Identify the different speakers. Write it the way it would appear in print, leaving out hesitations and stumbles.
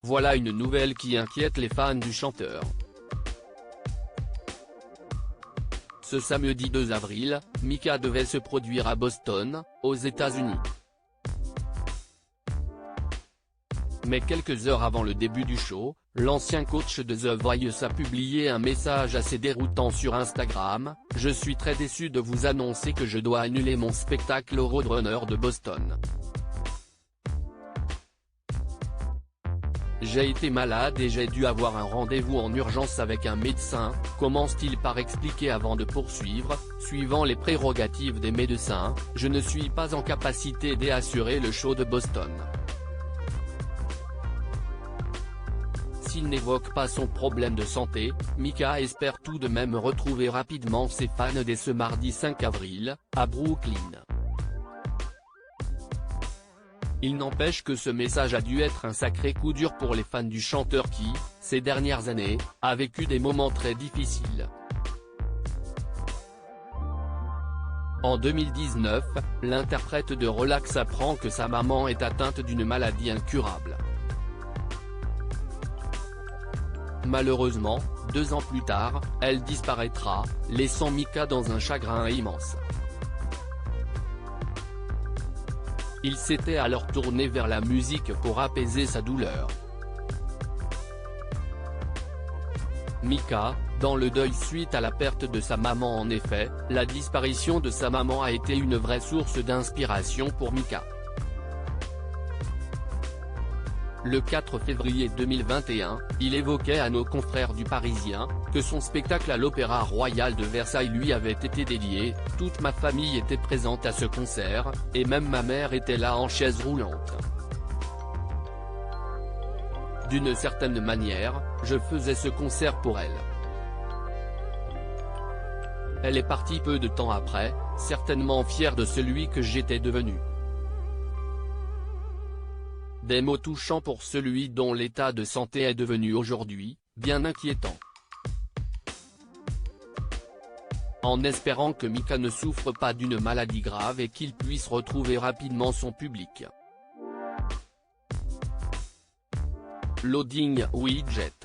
Speaker 1: voilà une nouvelle qui inquiète les fans du chanteur. Ce samedi 2 avril, Mika devait se produire à Boston, aux États-Unis. Mais quelques heures avant le début du show, l'ancien coach de The Voice a publié un message assez déroutant sur Instagram: « Je suis très déçu de vous annoncer que je dois annuler mon spectacle au Roadrunner de Boston. J'ai été malade et j'ai dû avoir un rendez-vous en urgence avec un médecin », commence-t-il par expliquer avant de poursuivre: « Suivant les prérogatives des médecins, je ne suis pas en capacité d'assurer le show de Boston. » S'il n'évoque pas son problème de santé, Mika espère tout de même retrouver rapidement ses fans dès ce mardi 5 avril, à Brooklyn. Il n'empêche que ce message a dû être un sacré coup dur pour les fans du chanteur qui, ces dernières années, a vécu des moments très difficiles. En 2019, l'interprète de Relax apprend que sa maman est atteinte d'une maladie incurable. Malheureusement, 2 ans plus tard, elle disparaîtra, laissant Mika dans un chagrin immense. Il s'était alors tourné vers la musique pour apaiser sa douleur. Mika, dans le deuil suite à la perte de sa maman. En effet, la disparition de sa maman a été une vraie source d'inspiration pour Mika. Le 4 février 2021, il évoquait à nos confrères du Parisien, que son spectacle à l'Opéra Royal de Versailles lui avait été dédié: « Toute ma famille était présente à ce concert, et même ma mère était là en chaise roulante. D'une certaine manière, je faisais ce concert pour elle. Elle est partie peu de temps après, certainement fière de celui que j'étais devenu. » Des mots touchants pour celui dont l'état de santé est devenu aujourd'hui bien inquiétant. En espérant que Mika ne souffre pas d'une maladie grave et qu'il puisse retrouver rapidement son public. Loading Widget.